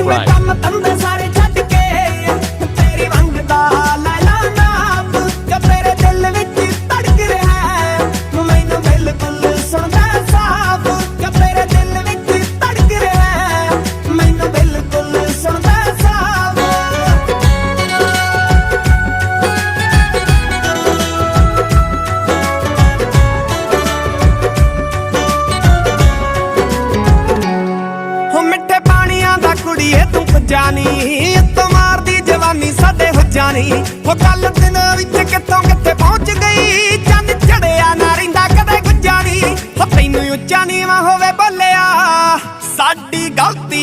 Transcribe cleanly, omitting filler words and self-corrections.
subscribe. ਕੁੜੀਏ ਤੂੰ ਜਾਨੀ ਉੱਤੋਂ ਮਾਰਦੀ ਜਵਾਨੀ ਸਾਡੇ ਹੋ ਜਾਣੀ ਹੋ ਕੱਲ ਦਿਨ ਵਿੱਚ ਕਿੱਥੋਂ ਕਿੱਥੇ ਪਹੁੰਚ ਗਈ ਚੰਦ ਚੜਿਆ ਨਾ ਰਿੰਦਾ ਕਦੇ ਗੁੱਜਾਣੀ ਹੋ ਤੈਨੂੰ ਉੱਚਾ ਨੀਵਾਂ ਹੋਵੇ ਬੋਲਿਆ ਸਾਡੀ ਗਲਤੀ